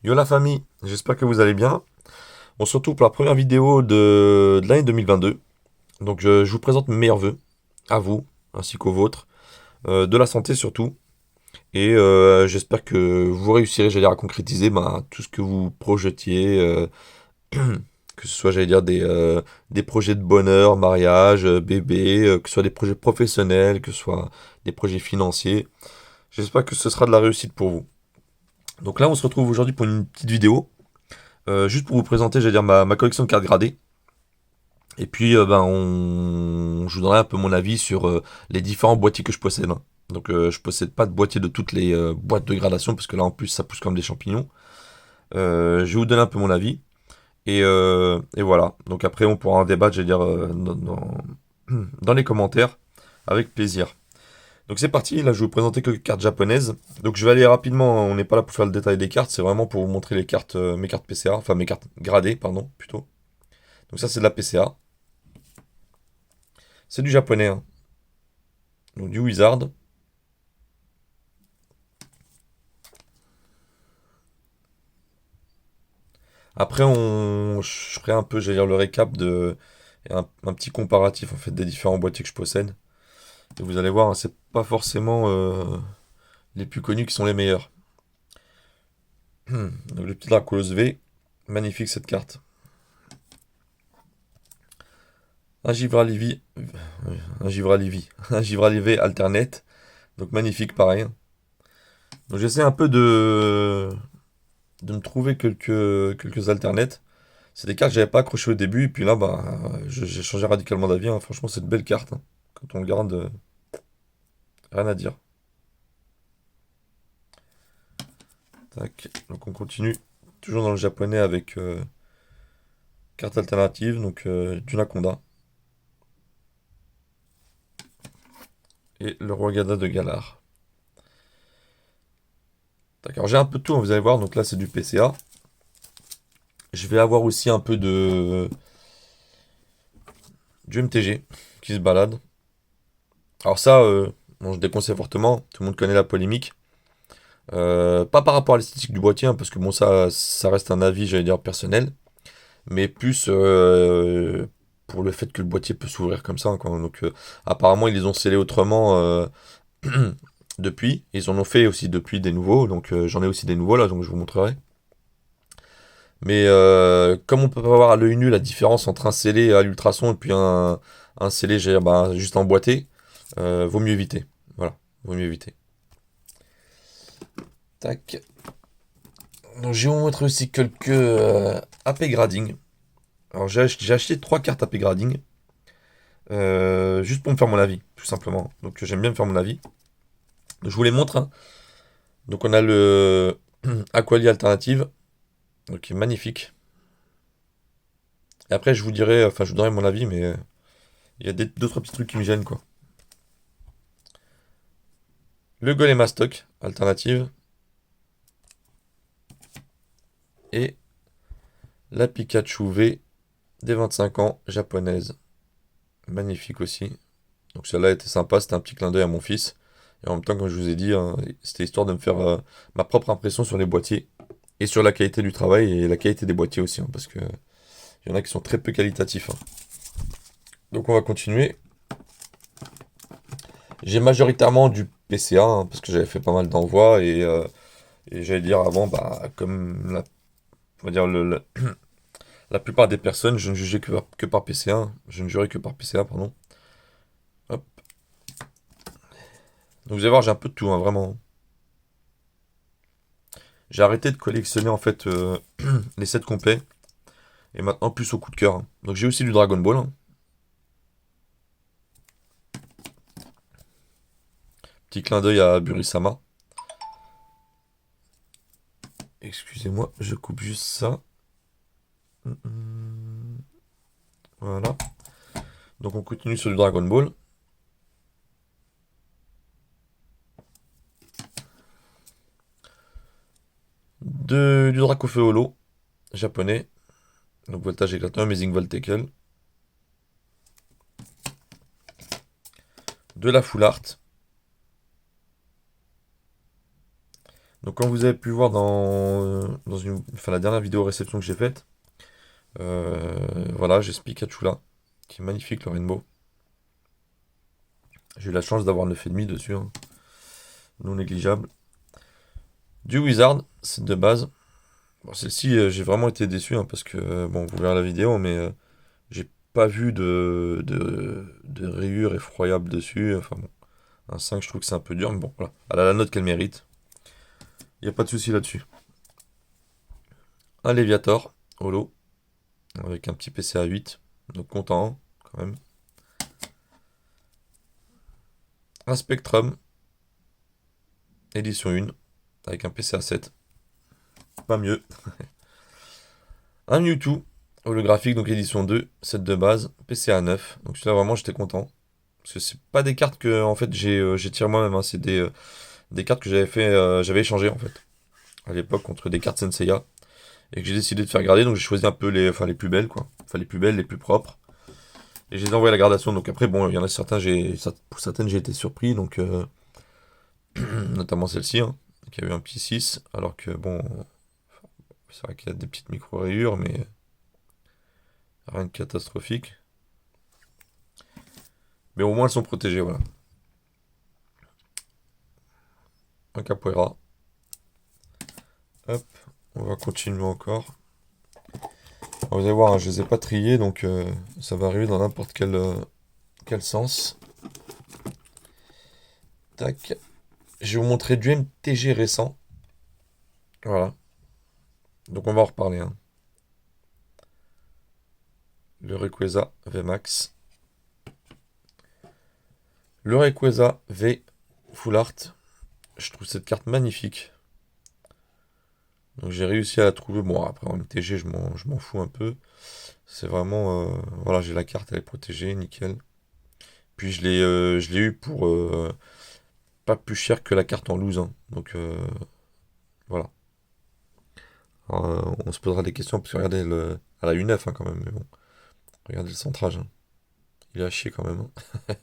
Yo la famille, j'espère que vous allez bien. On se retrouve pour la première vidéo de l'année 2022. Donc je vous présente mes meilleurs vœux à vous, ainsi qu'aux vôtres, de la santé surtout. Et j'espère que vous réussirez, j'allais dire, à concrétiser tout ce que vous projetiez, que ce soit, j'allais dire, des projets de bonheur, mariage, bébé, que ce soit des projets professionnels, que ce soit des projets financiers. J'espère que ce sera de la réussite pour vous. Donc là, on se retrouve aujourd'hui pour une petite vidéo. Juste pour vous présenter, j'allais dire ma collection de cartes gradées. Et puis, je vous donnerai un peu mon avis sur les différents boîtiers que je possède, hein. Donc, je possède pas de boîtier de toutes les boîtes de gradation, parce que là, en plus, ça pousse comme des champignons. Je vais vous donner un peu mon avis. Et voilà. Donc après, on pourra en débattre, j'allais dire, dans les commentaires, avec plaisir. Donc c'est parti, là je vais vous présenter quelques cartes japonaises. Donc je vais aller rapidement, on n'est pas là pour faire le détail des cartes, c'est vraiment pour vous montrer les cartes, mes cartes PCA, enfin mes cartes gradées, pardon, plutôt. Donc ça c'est de la PCA. C'est du japonais, hein. Donc du Wizard. Après je ferai un peu, j'allais dire, le récap et un petit comparatif en fait des différents boîtiers que je possède. Et vous allez voir, hein, c'est pas forcément les plus connus qui sont les meilleurs. Donc le petit Dracolos V, magnifique cette carte. Un Givralivi, un Givralivi, un Givralivi alternate. Donc magnifique pareil. Donc j'essaie un peu de me trouver quelques alternates. C'est des cartes que j'avais pas accrochées au début, et puis là, j'ai changé radicalement d'avis, hein. Franchement, c'est de belles cartes, hein. Quand on le garde, rien à dire. Tac. Donc on continue. Toujours dans le japonais avec carte alternative, donc du Nakonda. Et le roi Gada de Galar. D'accord, j'ai un peu de tout, hein, vous allez voir. Donc là, c'est du PCA. Je vais avoir aussi un peu du MTG qui se balade. Alors ça, bon, je déconseille fortement. Tout le monde connaît la polémique. Pas par rapport à l'esthétique du boîtier, hein, parce que bon, ça reste un avis, j'allais dire, personnel, mais plus pour le fait que le boîtier peut s'ouvrir comme ça, quoi. Donc, apparemment, ils les ont scellés autrement depuis. Ils en ont fait aussi depuis des nouveaux, donc j'en ai aussi des nouveaux là, donc je vous montrerai. Mais comme on peut pas voir à l'œil nu la différence entre un scellé à l'ultrason et puis un scellé juste emboîté, vaut mieux éviter. Voilà, vaut mieux éviter. Tac. Donc je vais vous montrer aussi quelques AP grading. Alors j'ai acheté 3 cartes AP grading. Juste pour me faire mon avis, tout simplement. Donc j'aime bien me faire mon avis. Donc, je vous les montre, hein. Donc on a le Aquali Alternative. Donc qui est magnifique. Et après je vous dirai, enfin je vous donnerai mon avis, mais il y a deux, trois petits trucs qui me gênent, quoi. Le Golem Stock Alternative. Et la Pikachu V des 25 ans japonaise. Magnifique aussi. Donc celle-là était sympa, c'était un petit clin d'œil à mon fils. Et en même temps, comme je vous ai dit, hein, c'était histoire de me faire ma propre impression sur les boîtiers et sur la qualité du travail et la qualité des boîtiers aussi, hein, parce que il y en a qui sont très peu qualitatifs, hein. Donc on va continuer. J'ai majoritairement du PCA, hein, parce que j'avais fait pas mal d'envois et j'allais dire avant, on va dire la plupart des personnes, je ne jugeais que par PCA, hein. Je ne jurais que par PCA, pardon. Hop. Donc vous allez voir, j'ai un peu de tout, hein, vraiment. J'ai arrêté de collectionner en fait les sets complets. Et maintenant plus au coup de cœur, hein. Donc j'ai aussi du Dragon Ball, hein. Petit clin d'œil à Burisama. Excusez-moi, je coupe juste ça. Voilà. Donc on continue sur du Dragon Ball. Du Dracofeu Holo, japonais. Donc voltage éclatant, Amazing Voltacle. De la Full Art. Donc comme vous avez pu voir dans la dernière vidéo réception que j'ai faite, voilà, j'ai ce Pikachu là, qui est magnifique le Rainbow. J'ai eu la chance d'avoir 9,5 dessus, hein, non négligeable. Du Wizard, c'est de base. Bon, celle-ci, j'ai vraiment été déçu, hein, parce que, bon, vous verrez la vidéo, mais j'ai pas vu de rayures effroyables dessus. Enfin bon, un 5, je trouve que c'est un peu dur, mais bon, voilà. Elle a la note qu'elle mérite. Il n'y a pas de souci là-dessus. Un Léviator, holo, avec un petit PCA 8, donc content, hein, quand même. Un Spectrum, édition 1, avec un PCA 7. Pas mieux. Un Mewtwo, holographique, donc édition 2, set de base, PCA 9. Donc celui-là, vraiment, j'étais content. Parce que c'est pas des cartes que, en fait, j'ai tiré moi-même, hein. C'est des cartes que j'avais échangées, en fait, à l'époque, contre des cartes Senseiya. Et que j'ai décidé de faire garder, donc j'ai choisi un peu les plus belles, quoi. Enfin, les plus belles, les plus propres. Et je les ai envoyées à la gradation. Donc après, bon, il y en a certains, pour certaines, j'ai été surpris, donc notamment celle-ci, hein, qui a eu un petit 6, alors que, bon, c'est vrai qu'il y a des petites micro-rayures, mais rien de catastrophique. Mais au moins, elles sont protégées, voilà. Un Capoeira. Hop, on va continuer encore. Alors, vous allez voir, hein, je les ai pas triés, donc ça va arriver dans n'importe quel sens. Tac. Je vais vous montrer du MTG récent. Voilà. Donc on va en reparler, hein. Le Rayquaza VMAX. Le Rayquaza V Full Art. Je trouve cette carte magnifique. Donc j'ai réussi à la trouver. Bon, après en MTG, je m'en fous un peu. C'est vraiment... voilà, j'ai la carte, elle est protégée, nickel. Puis je l'ai eu pour pas plus cher que la carte en loose, hein. Donc voilà. Alors, on se posera des questions, parce que regardez, elle a une F, hein, quand même. Mais bon, regardez le centrage, hein. Il est à chier quand même, hein.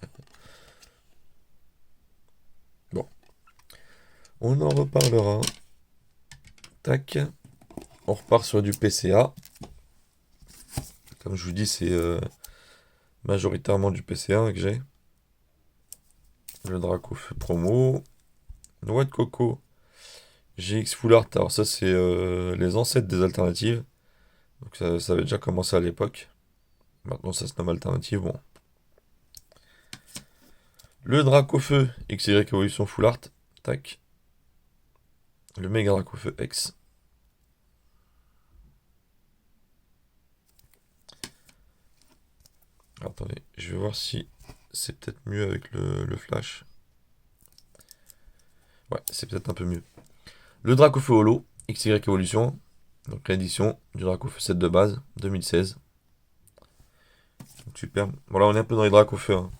Bon, on en reparlera. Tac. On repart sur du PCA. Comme je vous dis, c'est majoritairement du PCA, hein, que j'ai. Le Dracofeu promo. Noix de coco. GX Full Art. Alors ça, c'est les ancêtres des alternatives. Donc ça avait déjà commencé à l'époque. Maintenant, ça se nomme alternative. Bon. Le Dracofeu XY Evolution Full Art. Tac. Le Méga Dracofeu X. Attendez, je vais voir si c'est peut-être mieux avec le flash. Ouais, c'est peut-être un peu mieux. Le Dracofeu Holo, XY Evolution. Donc réédition du Dracofeu 7 de base, 2016. Donc super. Voilà, on est un peu dans les Dracofeu, hein.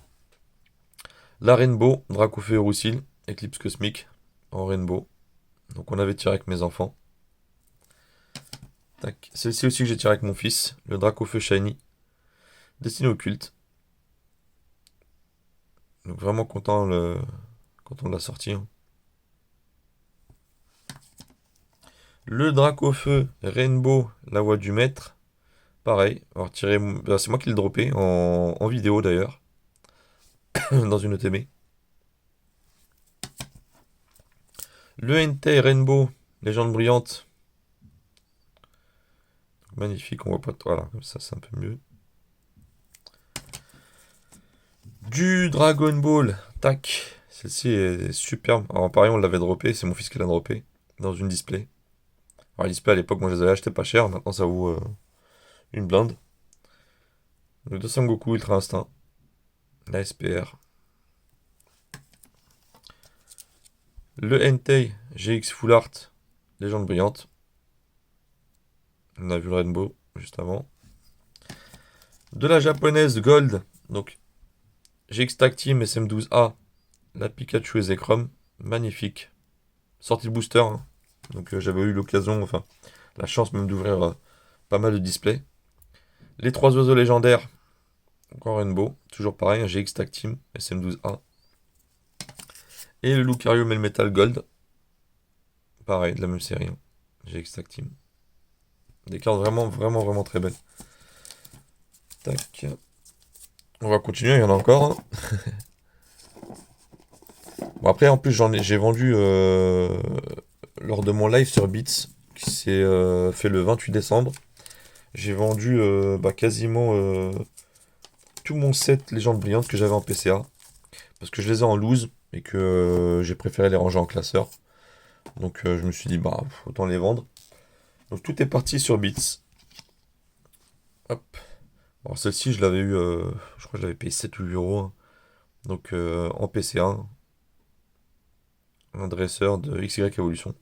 La Rainbow, Dracofeu Roussil, Eclipse Cosmique, en Rainbow. Donc on avait tiré avec mes enfants. Tac. Celle-ci aussi que j'ai tiré avec mon fils, le Dracofeu Shiny, destiné au culte. Donc vraiment content quand on l'a sorti, hein. Le Dracofeu Rainbow, la voix du maître. Pareil, alors c'est moi qui l'ai droppé en vidéo d'ailleurs, dans une ETB. Le Entei Rainbow, légende brillante. Magnifique, on voit pas. Voilà, comme ça c'est un peu mieux. Du Dragon Ball, tac. Celle-ci est superbe. Alors pareil, on l'avait droppé, c'est mon fils qui l'a droppé dans une display. Alors les displays à l'époque, moi je les avais achetés pas cher, maintenant ça vaut une blinde. Le 200 Goku Ultra Instinct, la SPR. Le Entei GX Full Art, légende brillante. On a vu le Rainbow juste avant. De la japonaise Gold, donc GX Tag Team SM12A, la Pikachu et Zekrom, magnifique. Sortie de booster, hein. Donc j'avais eu l'occasion, enfin la chance même d'ouvrir pas mal de displays. Les trois oiseaux légendaires, encore Rainbow, toujours pareil, un GX Tag Team SM12A. Et le Lucario Melmetal Gold, Pareil, de la même série, hein. J'ai Exact Team. Des cartes vraiment, vraiment, vraiment très belles. Tac. On va continuer, il y en a encore, hein. Bon, après, en plus, j'ai vendu lors de mon live sur Beats, qui s'est fait le 28 décembre. J'ai vendu quasiment tout mon set Légende Brillante que j'avais en PCA. Parce que je les ai en loose et que j'ai préféré les ranger en classeur. Donc je me suis dit, bah, autant les vendre. Donc tout est parti sur Beats. Hop. Alors celle-ci, je l'avais eu, je crois que je l'avais payé 7 ou 8 euros, hein. Donc en PCA, un dresseur de XY Evolution.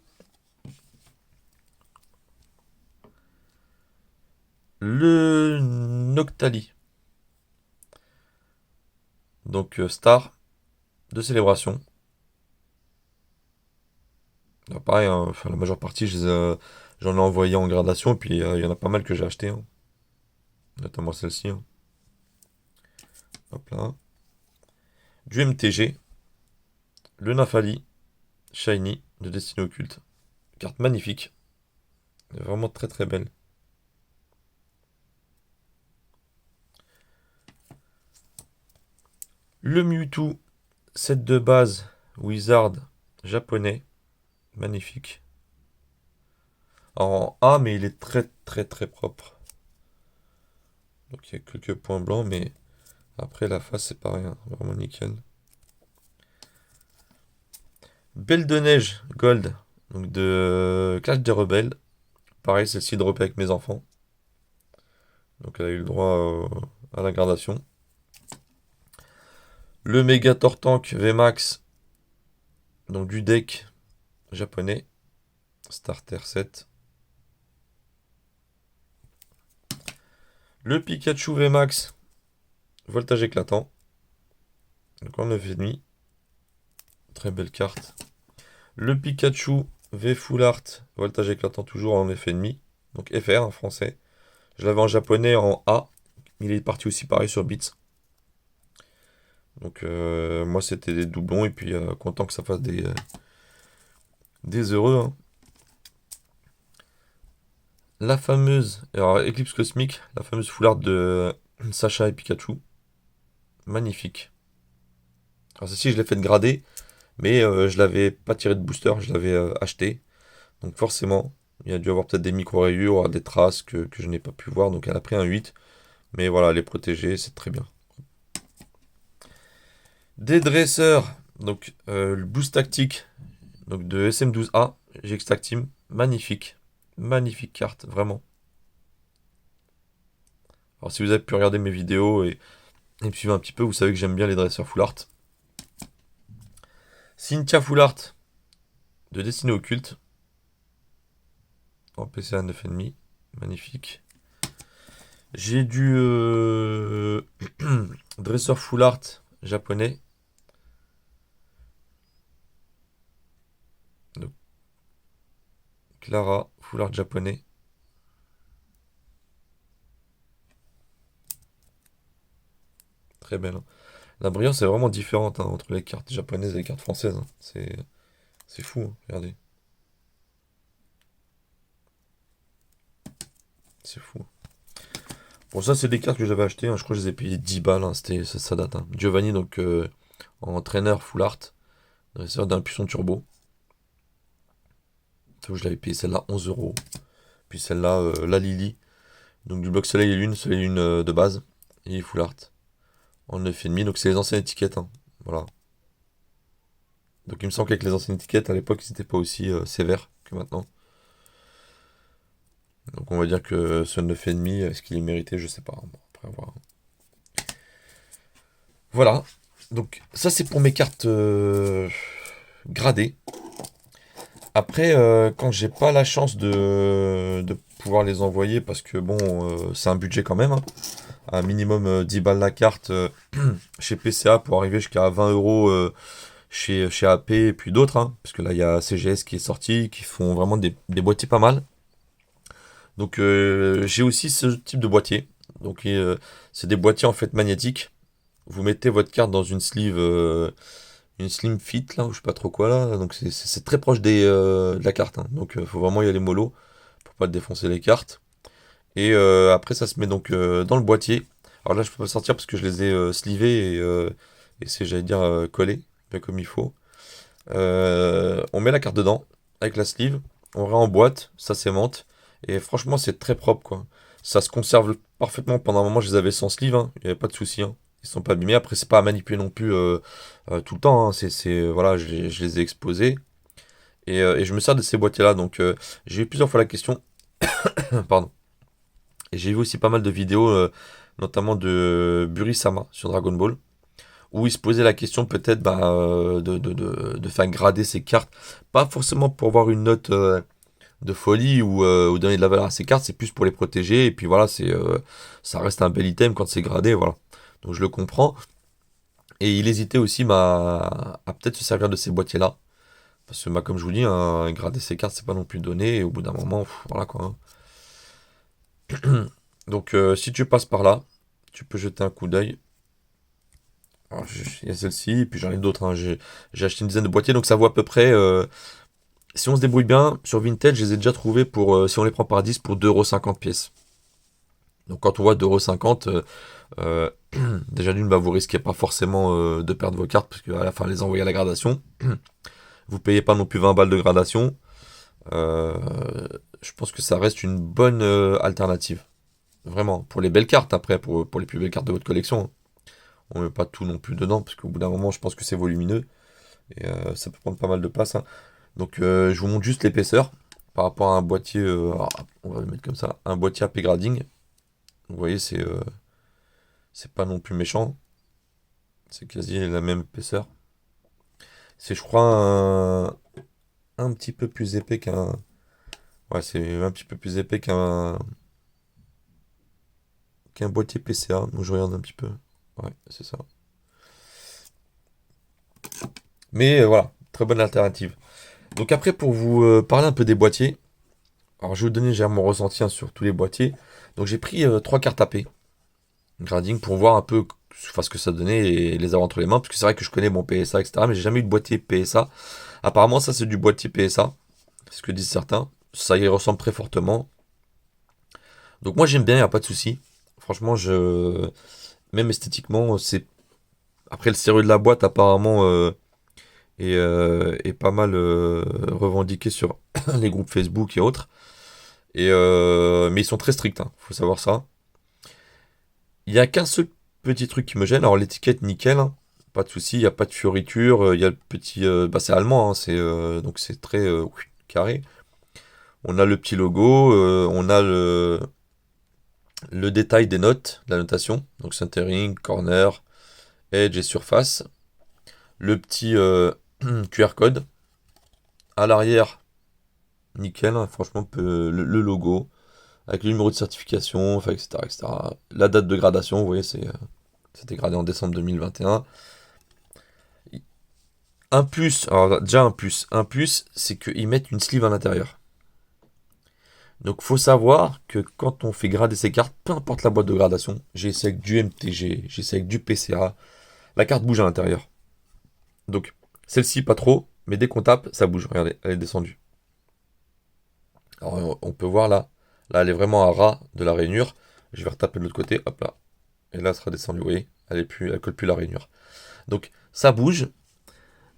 Le Noctali. Donc star de célébration. Ah, pareil, hein, enfin, la majeure partie, j'en ai envoyé en gradation, et puis il y en a pas mal que j'ai acheté, hein. Notamment celle-ci, hein. Hop là. Du MTG. Le Nafali. Shiny de Destinée Occulte. Carte magnifique. Vraiment très très belle. Le Mewtwo. Set de base. Wizard japonais. Magnifique. En A, mais il est très très très propre. Donc il y a quelques points blancs, mais après la face c'est pareil, hein. Vraiment nickel. Belle de neige gold, donc de Clash des Rebelles. Pareil, celle-ci droppée avec mes enfants. Donc elle a eu le droit à la gradation. Le Megator Tank VMAX, donc du deck japonais. Starter 7. Le Pikachu VMAX, voltage éclatant. Donc en 9,5. Très belle carte. Le Pikachu V Full Art, voltage éclatant toujours en 9,5. Donc FR en français. Je l'avais en japonais en A. Il est parti aussi pareil sur Beats. Donc moi c'était des doublons et puis content que ça fasse des heureux, hein. La fameuse, alors Eclipse Cosmique, la fameuse full art de Sacha et Pikachu. Magnifique. Alors celle-ci je l'ai fait grader, mais je l'avais pas tiré de booster, je l'avais acheté. Donc forcément, il y a dû avoir peut-être des micro-rayures, des traces que je n'ai pas pu voir. Donc elle a pris un 8. Mais voilà, elle est protégée, c'est très bien. Des dresseurs, donc le boost tactique donc de SM12A, G-Extract Team, magnifique. Magnifique carte, vraiment. Alors si vous avez pu regarder mes vidéos et me suivre un petit peu, vous savez que j'aime bien les dresseurs full art. Cynthia full art de Destinée Occulte. En PCA 9,5. Magnifique. J'ai du dresseur full art japonais. Donc, Clara, full art japonais. Très belle, hein. La brillance est vraiment différente, hein, entre les cartes japonaises et les cartes françaises, hein. C'est fou, hein. Regardez. C'est fou. Bon, ça, c'est des cartes que j'avais achetées, hein. Je crois que je les ai payées 10 balles, hein. Ça date, hein. Giovanni, donc en entraîneur full art, dresseur d'impulsion turbo. Je l'avais payé celle-là 11 euros. Puis celle-là, la Lily. Donc du bloc soleil et lune de base. Et full art. En 9,5. Donc c'est les anciennes étiquettes, hein. Voilà. Donc il me semble qu'avec les anciennes étiquettes, à l'époque, ils n'étaient pas aussi sévères que maintenant. Donc on va dire que ce 9,5, est-ce qu'il est mérité? Je sais pas. Bon, après avoir. Voilà. Donc ça c'est pour mes cartes gradées. Après, quand j'ai pas la chance de pouvoir les envoyer, parce que bon, c'est un budget quand même, hein. Un minimum 10 balles la carte chez PCA pour arriver jusqu'à 20 euros chez AP et puis d'autres, hein. Parce que là il y a CGS qui est sorti, qui font vraiment des boîtiers pas mal. Donc j'ai aussi ce type de boîtier. Donc c'est des boîtiers en fait magnétiques. Vous mettez votre carte dans une sleeve une Slim Fit là, ou je sais pas trop quoi là. Donc c'est très proche de la carte, hein. Donc faut vraiment y aller mollo pour pas te défoncer les cartes. Et après ça se met donc dans le boîtier. Alors là je peux pas sortir parce que je les ai slivés et c'est j'allais dire collés, bien comme il faut. On met la carte dedans avec la sleeve, on réemboîte, ça s'aimante et franchement c'est très propre quoi. Ça se conserve parfaitement. Pendant un moment je les avais sans sleeve, hein. Il n'y avait pas de souci, hein. Ils sont pas abîmés. Après c'est pas à manipuler non plus tout le temps, hein. Voilà, je les ai exposés et je me sers de ces boîtiers là. Donc j'ai eu plusieurs fois la question, pardon. Et j'ai vu aussi pas mal de vidéos, notamment de Burisama sur Dragon Ball, où il se posait la question peut-être bah, de faire grader ses cartes. Pas forcément pour avoir une note de folie ou donner de la valeur à ses cartes, c'est plus pour les protéger. Et puis voilà, ça reste un bel item quand c'est gradé, voilà. Donc je le comprends. Et il hésitait aussi à peut-être se servir de ces boîtiers-là. Parce que bah, comme je vous dis, hein, grader ses cartes, c'est pas non plus donné. Et au bout d'un moment, voilà quoi, hein. Donc si tu passes par là, tu peux jeter un coup d'œil. Alors, il y a celle-ci, et puis j'en ai d'autres, hein. J'ai acheté une dizaine de boîtiers, donc ça vaut à peu près. Si on se débrouille bien, sur Vinted, je les ai déjà trouvés pour, si on les prend par 10, pour 2,50 € pièce. Donc quand on voit 2,50 €, euh, déjà d'une, bah, vous risquez pas forcément de perdre vos cartes, parce qu'à la fin, les envoyer à la gradation. Vous payez pas non plus 20 balles de gradation. Euh, je pense que ça reste une bonne alternative. Vraiment, pour les belles cartes, après, pour les plus belles cartes de votre collection, hein. On met pas tout non plus dedans, parce qu'au bout d'un moment, je pense que c'est volumineux. Et ça peut prendre pas mal de place, hein. Donc je vous montre juste l'épaisseur par rapport à un boîtier, on va le mettre comme ça, un boîtier AP grading. Vous voyez, c'est pas non plus méchant, c'est quasi la même épaisseur. C'est je crois un petit peu plus épais qu'un... Ouais, c'est un petit peu plus épais qu'un boîtier PCA. Donc je regarde un petit peu. Ouais, c'est ça. Mais voilà, très bonne alternative. Donc après, pour vous parler un peu des boîtiers, alors je vais vous donner j'ai mon ressenti, hein, sur tous les boîtiers. Donc j'ai pris 3 cartes AP grading pour voir un peu enfin, ce que ça donnait et les avoir entre les mains. Parce que c'est vrai que je connais mon PSA, etc. Mais j'ai jamais eu de boîtier PSA. Apparemment, ça c'est du boîtier PSA. C'est ce que disent certains. Ça y ressemble très fortement. Donc moi j'aime bien, il n'y a pas de souci. Franchement, même esthétiquement, c'est. Après le sérieux de la boîte, apparemment, est pas mal revendiqué sur les groupes Facebook et autres. Mais ils sont très stricts, hein, faut savoir ça. Il n'y a qu'un seul petit truc qui me gêne. Alors l'étiquette nickel, hein, pas de souci, il n'y a pas de fioriture. Il y a le petit, bah, c'est allemand, hein, donc c'est très carré. On a le petit logo, on a le détail des notes, la notation, donc centering, corner, edge et surface. Le petit QR code. À l'arrière, nickel, hein, franchement, le logo, avec le numéro de certification, enfin, etc., etc. La date de gradation, vous voyez, c'était gradé en décembre 2021. Un plus, alors déjà un plus, c'est qu'ils mettent une sleeve à l'intérieur. Donc faut savoir que quand on fait grader ces cartes, peu importe la boîte de gradation, j'ai essayé avec du MTG, j'ai essayé avec du PCA, la carte bouge à l'intérieur. Donc celle-ci pas trop, mais dès qu'on tape, ça bouge. Regardez, elle est descendue. Alors on peut voir là, elle est vraiment à ras de la rainure. Je vais retaper de l'autre côté, hop là. Et là, elle sera descendue, vous voyez, elle colle plus la rainure. Donc ça bouge.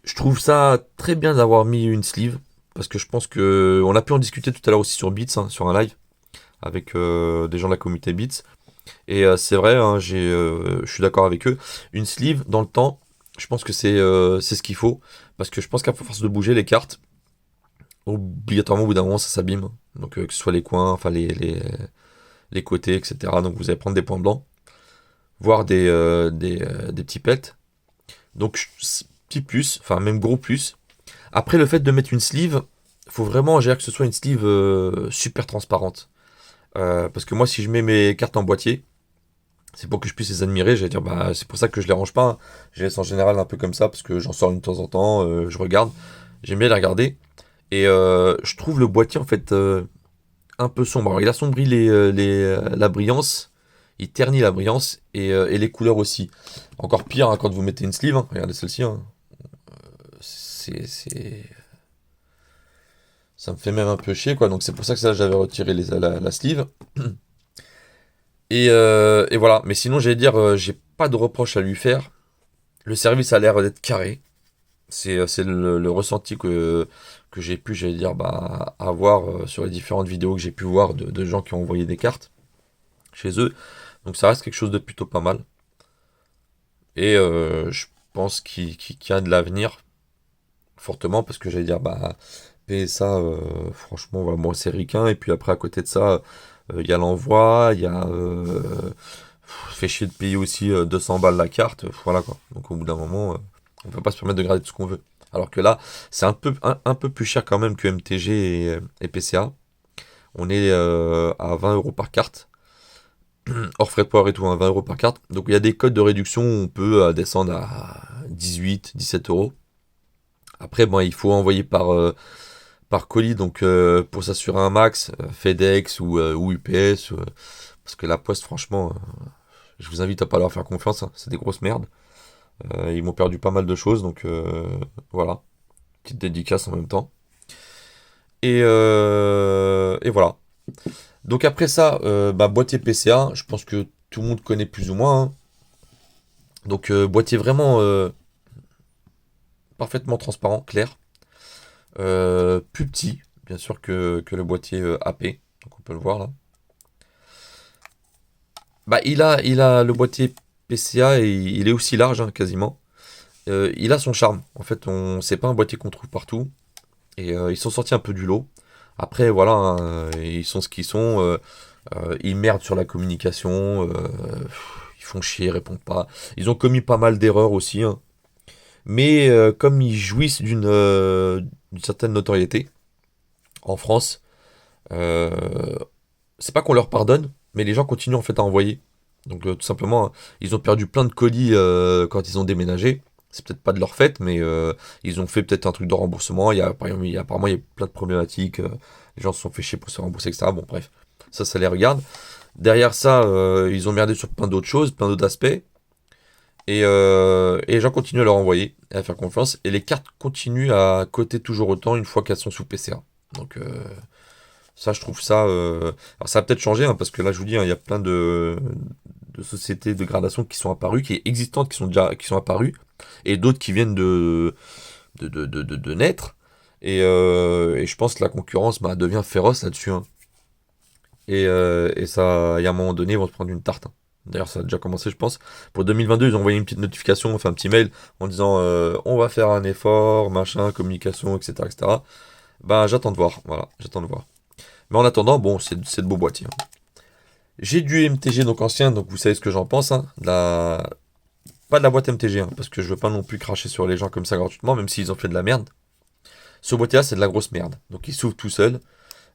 Je trouve ça très bien d'avoir mis une sleeve, parce que je pense que on a pu en discuter tout à l'heure aussi sur Beats, hein, sur un live avec des gens de la communauté Beats. Et c'est vrai, hein, je suis d'accord avec eux. Une sleeve dans le temps, je pense que c'est ce qu'il faut, parce que je pense qu'à force de bouger les cartes, obligatoirement au bout d'un moment ça s'abîme. Donc que ce soit les coins, enfin les côtés, etc. Donc vous allez prendre des points blancs, voire des petits pets. Donc petit plus, enfin même gros plus. Après le fait de mettre une sleeve, faut vraiment gérer que ce soit une sleeve super transparente. Parce que moi si je mets mes cartes en boîtier, c'est pour que je puisse les admirer. J'allais dire, bah, c'est pour ça que je les range pas, hein. Je les laisse en général un peu comme ça, parce que j'en sors une de temps en temps, je regarde. J'aime bien les regarder. Et je trouve le boîtier, en fait, un peu sombre. Alors, il assombrit la brillance, il ternit la brillance, et les couleurs aussi. Encore pire, hein, quand vous mettez une sleeve, hein. Regardez celle-ci, hein. Ça me fait même un peu chier, quoi. Donc c'est pour ça que ça, j'avais retiré la sleeve. Et voilà. Mais sinon, j'allais dire, j'ai pas de reproche à lui faire. Le service a l'air d'être carré. C'est le ressenti que j'ai pu, j'allais dire, bah, avoir sur les différentes vidéos que j'ai pu voir de gens qui ont envoyé des cartes chez eux. Donc ça reste quelque chose de plutôt pas mal. Et je pense qu'il y a de l'avenir, fortement, parce que j'allais dire, bah, PSA, franchement, voilà, moi c'est ricain. Et puis après, à côté de ça, il y a l'envoi, il y a. Fait chier de payer aussi 200 balles la carte, voilà quoi. Donc au bout d'un moment, on peut pas se permettre de garder tout ce qu'on veut. Alors que là, c'est un peu plus cher quand même que MTG et PCA. On est à 20 euros par carte, hors frais de port et tout, hein, 20 euros par carte. Donc il y a des codes de réduction où on peut descendre à 18, 17 euros. Après, bon, il faut envoyer par colis, donc pour s'assurer un max, FedEx ou UPS, parce que la poste, franchement, je vous invite à pas leur faire confiance, hein, c'est des grosses merdes. Ils m'ont perdu pas mal de choses, donc voilà, petite dédicace en même temps. Et voilà. Donc après ça, bah, boîtier PCA, je pense que tout le monde connaît plus ou moins, hein. Donc boîtier vraiment parfaitement transparent, clair. Plus petit, bien sûr, que le boîtier AP. Donc on peut le voir là. Bah, il a le boîtier PCA et il est aussi large, hein, quasiment. Il a son charme. En fait, c'est pas un boîtier qu'on trouve partout. Et ils sont sortis un peu du lot. Après, voilà, hein, ils sont ce qu'ils sont. Ils merdent sur la communication. Ils font chier, ils répondent pas. Ils ont commis pas mal d'erreurs aussi, hein. Mais comme ils jouissent d'une certaine notoriété en France, euh, c'est pas qu'on leur pardonne, mais les gens continuent en fait à envoyer. Donc tout simplement, hein, ils ont perdu plein de colis quand ils ont déménagé. C'est peut-être pas de leur fait, mais ils ont fait peut-être un truc de remboursement. Par exemple, apparemment, il y a plein de problématiques. Les gens se sont fait chier pour se rembourser, etc. Bon, bref, ça les regarde. Derrière ça, ils ont merdé sur plein d'autres choses, plein d'autres aspects. Et les gens continuent à leur envoyer, et à faire confiance. Et les cartes continuent à coter toujours autant une fois qu'elles sont sous PCA. Donc ça, je trouve ça. Alors ça a peut-être changé, hein, parce que là, je vous dis, hein, il y a plein de sociétés de gradation qui sont apparues, qui existantes, qui sont apparues, et d'autres qui viennent de naître. Et je pense que la concurrence bah, devient féroce là-dessus, hein. Et ça, il y a un moment donné, ils vont se prendre une tarte, hein. D'ailleurs, ça a déjà commencé, je pense. Pour 2022, ils ont envoyé une petite notification, enfin un petit mail, en disant on va faire un effort, machin, communication, etc., etc. Ben, j'attends de voir. Voilà, j'attends de voir. Mais en attendant, bon, c'est de beaux boîtiers, hein. J'ai du MTG, donc ancien, donc vous savez ce que j'en pense, hein. Pas de la boîte MTG, hein, parce que je veux pas non plus cracher sur les gens comme ça gratuitement, même s'ils ont fait de la merde. Ce boîtier-là, c'est de la grosse merde. Donc il s'ouvre tout seul.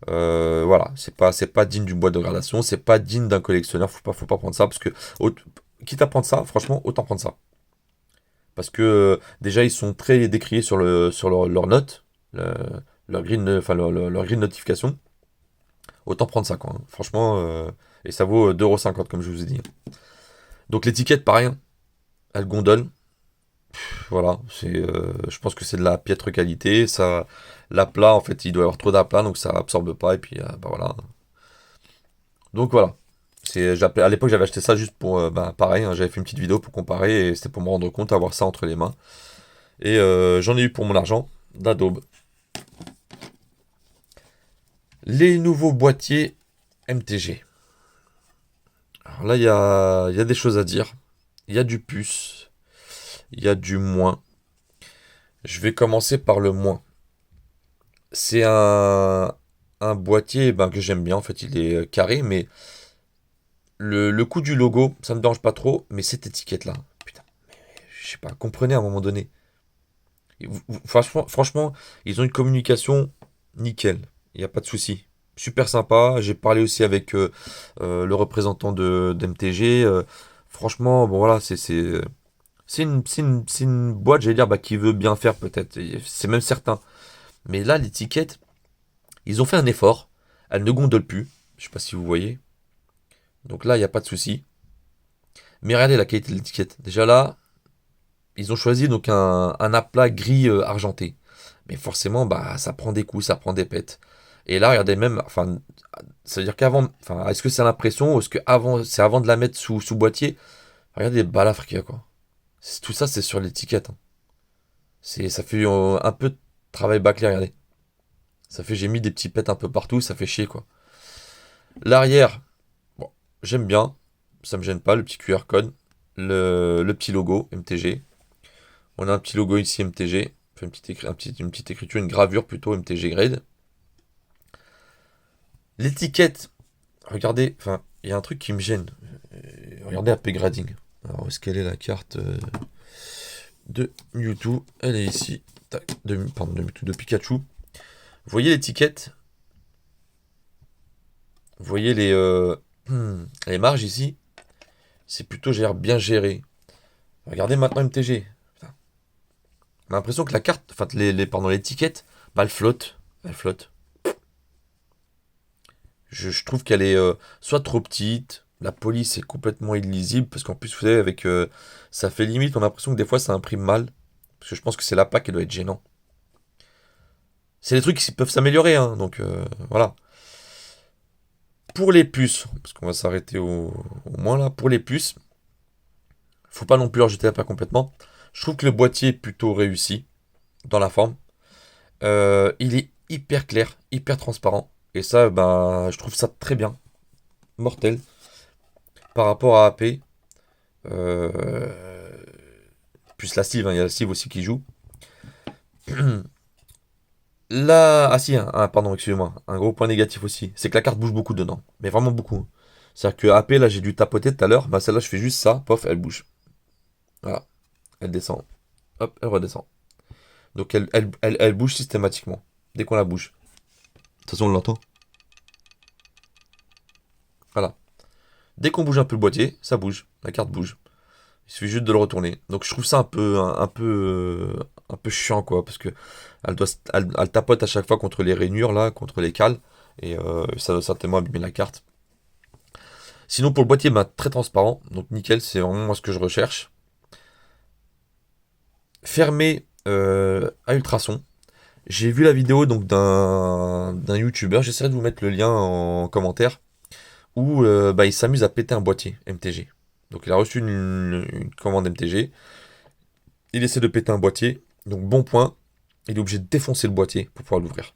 Voilà, c'est pas digne d'une boîte de gradation, c'est pas digne d'un collectionneur. Faut pas prendre ça, parce que quitte à prendre ça, franchement, autant prendre ça. Parce que déjà, ils sont très décriés sur leur note, leur grille, enfin leur grille de notification. Autant prendre ça, quoi, hein. Franchement, et ça vaut 2,50€ comme je vous ai dit. Donc l'étiquette, pareil, hein, elle gondole. Voilà, je pense que c'est de la piètre qualité. Ça, l'aplat, en fait, il doit y avoir trop d'aplat, donc ça absorbe pas. Et puis, bah voilà. Donc voilà. À l'époque, j'avais acheté ça juste pour, bah, pareil, hein, j'avais fait une petite vidéo pour comparer et c'était pour me rendre compte, avoir ça entre les mains. Et j'en ai eu pour mon argent d'Adobe. Les nouveaux boîtiers MTG. Alors là, il y a des choses à dire. Il y a du plus. Il y a du moins. Je vais commencer par le moins. C'est un boîtier ben, que j'aime bien. En fait, il est carré, mais le coup du logo, ça me dérange pas trop. Mais cette étiquette-là, putain, je sais pas, comprenez à un moment donné. Franchement, ils ont une communication nickel. Il n'y a pas de souci. Super sympa. J'ai parlé aussi avec le représentant d'MTG. Franchement, bon voilà, c'est une boîte, j'allais dire, bah, qui veut bien faire peut-être. C'est même certain. Mais là, l'étiquette, ils ont fait un effort. Elle ne gondole plus. Je sais pas si vous voyez. Donc là, il n'y a pas de souci. Mais regardez la qualité de l'étiquette. Déjà là, ils ont choisi donc un aplat gris argenté. Mais forcément, bah, ça prend des coups, ça prend des pètes. Et là, regardez même, enfin, ça veut dire qu'avant, enfin, est-ce que c'est l'impression ou est-ce que avant, c'est avant de la mettre sous boîtier? Regardez les balafres qu'il y a, quoi. Tout ça, c'est sur l'étiquette, hein. Ça fait un peu de travail bâclé, regardez. J'ai mis des petits pets un peu partout, ça fait chier, quoi. L'arrière, bon, j'aime bien, ça me gêne pas, le petit QR code, le petit logo MTG. On a un petit logo ici MTG, enfin, une petite écriture, une gravure plutôt MTG Grade. L'étiquette, regardez, enfin, il y a un truc qui me gêne. Regardez AP Grading. Alors, où est-ce qu'elle est la carte de Mewtwo? Elle est ici. Tac, pardon, de Mewtwo, de Pikachu. Vous voyez l'étiquette? Vous voyez les marges ici? C'est plutôt bien géré. Regardez maintenant MTG. Putain. On a l'impression que la carte, enfin pardon, l'étiquette, bah, elle flotte. Elle flotte. Je trouve qu'elle est soit trop petite, la police est complètement illisible, parce qu'en plus, vous savez, avec ça fait limite, on a l'impression que des fois ça imprime mal. Parce que je pense que c'est la PAC qui doit être gênant. C'est des trucs qui peuvent s'améliorer, hein, donc voilà. Pour les puces, parce qu'on va s'arrêter au moins là, pour les puces, faut pas non plus leur jeter la PAC complètement. Je trouve que le boîtier est plutôt réussi dans la forme. Il est hyper clair, hyper transparent. Et ça, bah, je trouve ça très bien. Mortel. Par rapport à AP. Euh, plus la Steve, hein, il y a la Steve aussi qui joue. Là, ah si, hein, pardon, excusez-moi. Un gros point négatif aussi, c'est que la carte bouge beaucoup dedans. Mais vraiment beaucoup. C'est-à-dire que AP, là, j'ai dû tapoter tout à l'heure. Bah, celle-là, je fais juste ça, pof, elle bouge. Voilà. Elle descend. Hop, elle redescend. Donc, elle bouge systématiquement. Dès qu'on la bouge. De toute façon, on l'entend. Voilà. Dès qu'on bouge un peu le boîtier, ça bouge. La carte bouge. Il suffit juste de le retourner. Donc je trouve ça un peu chiant quoi, parce que elle tapote à chaque fois contre les rainures là, contre les cales, et ça doit certainement abîmer la carte. Sinon pour le boîtier, bah, très transparent, donc nickel, c'est vraiment moi ce que je recherche. Fermé à ultrasons. J'ai vu la vidéo donc d'un youtubeur, j'essaierai de vous mettre le lien en commentaire, où bah, il s'amuse à péter un boîtier MTG. Donc il a reçu une commande MTG, il essaie de péter un boîtier, donc bon point, il est obligé de défoncer le boîtier pour pouvoir l'ouvrir.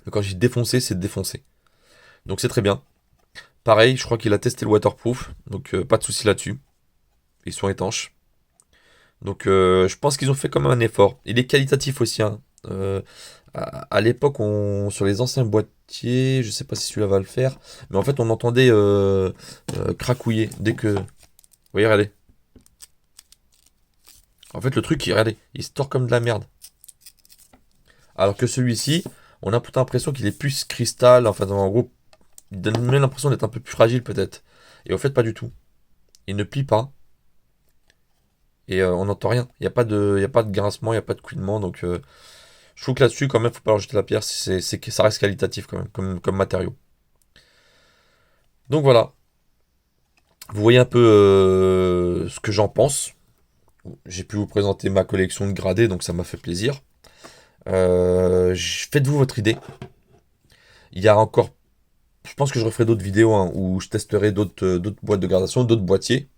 Donc quand j'ai défoncé, c'est défoncé. Donc c'est très bien. Pareil, je crois qu'il a testé le waterproof, donc pas de souci là-dessus. Ils sont étanches. Donc je pense qu'ils ont fait quand même un effort. Il est qualitatif aussi, hein. À l'époque, sur les anciens boîtiers, je sais pas si celui-là va le faire, mais en fait on entendait cracouiller dès que... Vous voyez, regardez. En fait le truc, regardez, il se tord comme de la merde. Alors que celui-ci, on a plutôt l'impression qu'il est plus cristal, enfin en gros, il donne même l'impression d'être un peu plus fragile peut-être. Et au fait, pas du tout. Il ne plie pas. Et on n'entend rien. Il y a pas de grincement, il n'y a pas de couinement. Donc je trouve que là-dessus, quand même, faut pas leur jeter la pierre. C'est que ça reste qualitatif quand même, comme matériau. Donc voilà. Vous voyez un peu ce que j'en pense. J'ai pu vous présenter ma collection de gradés, donc ça m'a fait plaisir. Faites-vous votre idée. Il y a encore, je pense que je referai d'autres vidéos hein, où je testerai d'autres boîtes de gradation, d'autres boîtiers.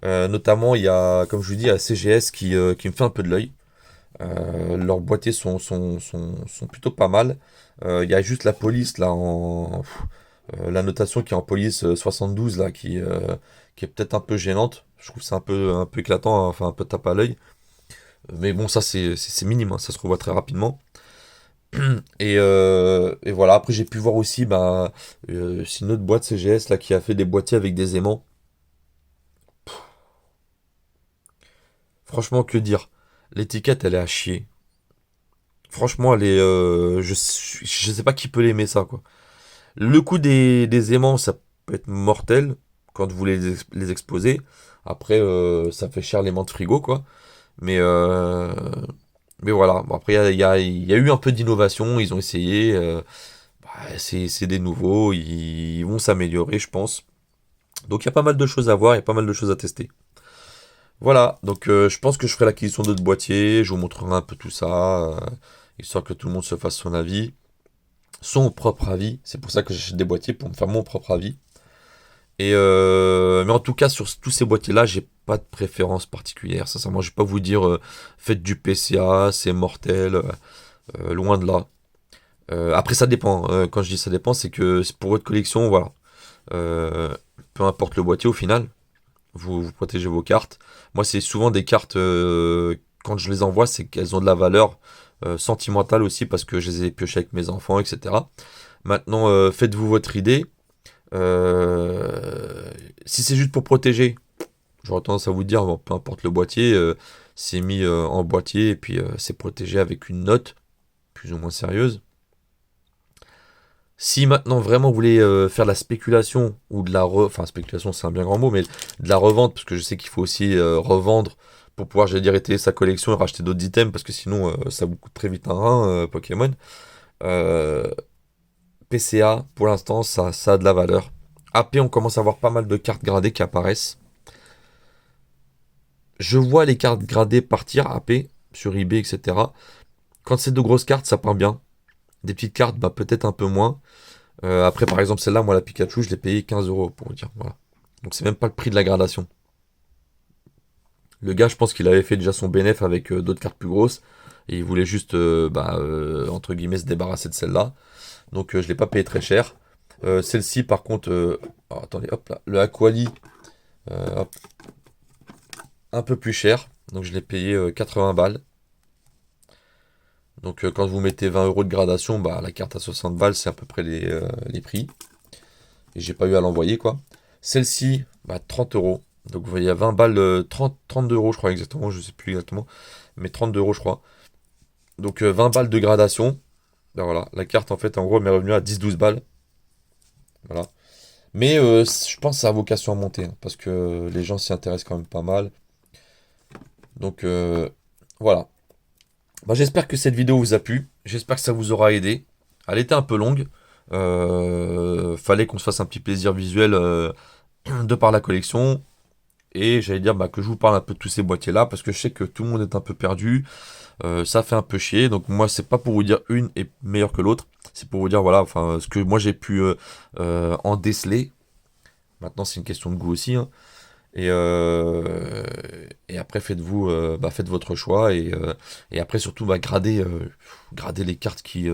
Notamment, il y a, comme je vous dis, il y a CGS qui me fait un peu de l'œil. Leurs boîtiers sont plutôt pas mal. Il y a juste la police là la notation qui est en police 72 là qui est peut-être un peu gênante. Je trouve que c'est un peu éclatant, hein, enfin un peu tape à l'œil. Mais bon, ça c'est minime, hein, ça se revoit très rapidement. Et voilà, après j'ai pu voir aussi, bah, c'est une autre boîte CGS là, qui a fait des boîtiers avec des aimants. Franchement, que dire? L'étiquette, elle est à chier. Franchement, elle est, je sais pas qui peut l'aimer ça, quoi. Le coup des aimants, ça peut être mortel quand vous les exposez. Après, ça fait cher l'aimant de frigo, quoi. Mais, euh, mais voilà. Bon, après, il y a eu un peu d'innovation. Ils ont essayé. Bah, c'est des nouveaux. Ils vont s'améliorer, je pense. Donc, il y a pas mal de choses à voir. Il y a pas mal de choses à tester. Voilà. Donc, je pense que je ferai l'acquisition d'autres boîtiers. Je vous montrerai un peu tout ça. histoire que tout le monde se fasse son propre avis. C'est pour ça que j'achète des boîtiers, pour me faire mon propre avis. Mais en tout cas, sur tous ces boîtiers-là, j'ai pas de préférence particulière. Sincèrement, je vais pas vous dire faites du PCA, c'est mortel, loin de là. Après, ça dépend. Quand je dis ça dépend, c'est que c'est pour votre collection, voilà. Euh, Peu importe le boîtier au final, vous protégez vos cartes. Moi, c'est souvent des cartes, quand je les envoie, c'est qu'elles ont de la valeur sentimentale aussi parce que je les ai piochées avec mes enfants, etc. Maintenant, faites-vous votre idée. Si c'est juste pour protéger, j'aurais tendance à vous dire, bon, peu importe le boîtier, c'est mis en boîtier et puis c'est protégé avec une note plus ou moins sérieuse. Si maintenant vraiment vous voulez faire de la spéculation ou de enfin spéculation c'est un bien grand mot, mais de la revente, parce que je sais qu'il faut aussi revendre pour pouvoir, j'allais dire, étayer sa collection et racheter d'autres items, parce que sinon ça vous coûte très vite un rein, Pokémon. Euh, PCA, pour l'instant, ça a de la valeur. AP, on commence à avoir pas mal de cartes gradées qui apparaissent. Je vois les cartes gradées partir, AP, sur eBay, etc. Quand c'est de grosses cartes, ça part bien. Des petites cartes, bah, peut-être un peu moins. Après, par exemple, celle-là, moi, la Pikachu, je l'ai payé 15 euros, pour vous dire. Voilà. Donc, c'est même pas le prix de la gradation. Le gars, je pense qu'il avait fait déjà son bénéf avec d'autres cartes plus grosses. Et il voulait juste, entre guillemets, se débarrasser de celle-là. Donc, je l'ai pas payé très cher. Celle-ci, par contre, attendez, hop là. Le Aquali, hop, un peu plus cher. Donc, je l'ai payé 80 balles. Donc, quand vous mettez 20 euros de gradation, bah, la carte à 60 balles, c'est à peu près les prix. Et j'ai pas eu à l'envoyer, quoi. Celle-ci, bah, 30 euros. Donc vous voyez, à 20 balles, 32 euros, je crois exactement, je sais plus exactement, mais 32 euros, je crois. Donc 20 balles de gradation. Ben voilà, la carte, en fait, en gros, m'est revenue à 10-12 balles. Voilà. Mais je pense que ça a vocation à monter, hein, parce que les gens s'y intéressent quand même pas mal. Donc voilà. Bah, j'espère que cette vidéo vous a plu. J'espère que ça vous aura aidé. Elle était un peu longue. Fallait qu'on se fasse un petit plaisir visuel de par la collection. Et j'allais dire que je vous parle un peu de tous ces boîtiers là parce que je sais que tout le monde est un peu perdu, ça fait un peu chier, donc moi c'est pas pour vous dire une est meilleure que l'autre, c'est pour vous dire voilà, enfin ce que moi j'ai pu en déceler. Maintenant c'est une question de goût aussi, hein. Et après faites votre choix et après surtout gradez les cartes qui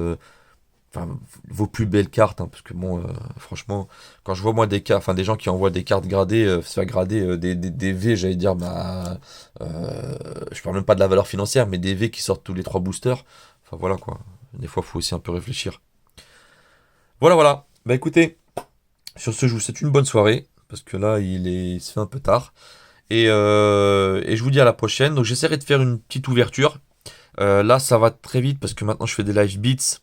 enfin vos plus belles cartes, hein, parce que bon franchement quand je vois moi des gens qui envoient des cartes gradées se faire grader des V, j'allais dire je parle même pas de la valeur financière, mais des V qui sortent tous les 3 boosters, enfin voilà quoi, des fois faut aussi un peu réfléchir. Voilà, bah écoutez, sur ce je vous souhaite une bonne soirée parce que là il se fait un peu tard et je vous dis à la prochaine. Donc j'essaierai de faire une petite ouverture. Là ça va très vite parce que maintenant je fais des live beats.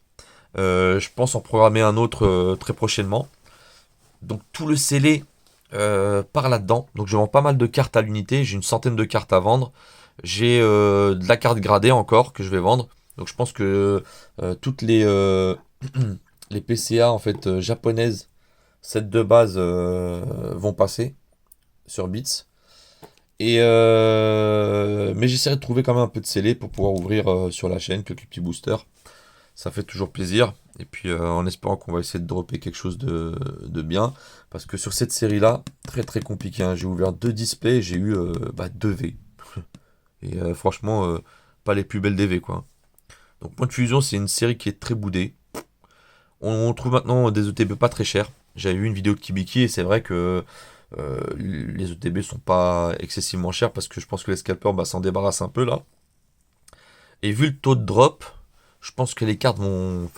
Je pense en programmer un autre très prochainement. Donc tout le scellé part là-dedans. Donc je vends pas mal de cartes à l'unité. J'ai une centaine de cartes à vendre. J'ai de la carte gradée encore que je vais vendre. Donc je pense que toutes les PCA en fait japonaises, celles de base vont passer sur Bits. Mais j'essaierai de trouver quand même un peu de scellé pour pouvoir ouvrir sur la chaîne quelques petits boosters. Ça fait toujours plaisir. Et puis en espérant qu'on va essayer de dropper quelque chose de bien. Parce que sur cette série-là, très très compliqué, hein. J'ai ouvert 2 displays et j'ai eu 2 V. Et franchement, pas les plus belles des V, quoi. Donc Point de Fusion, c'est une série qui est très boudée. On trouve maintenant des ETB pas très chers. J'avais vu une vidéo de Kibiki et c'est vrai que les ETB sont pas excessivement chers parce que je pense que les scalpers s'en débarrassent un peu là. Et vu le taux de drop, je pense que les cartes vont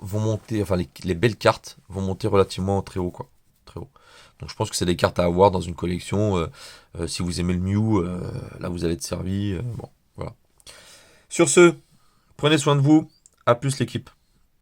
monter, enfin les belles cartes vont monter relativement très haut, quoi. Très haut. Donc je pense que c'est des cartes à avoir dans une collection. Si vous aimez le Mew, là vous allez être servi. Bon, voilà. Sur ce, prenez soin de vous. À plus l'équipe.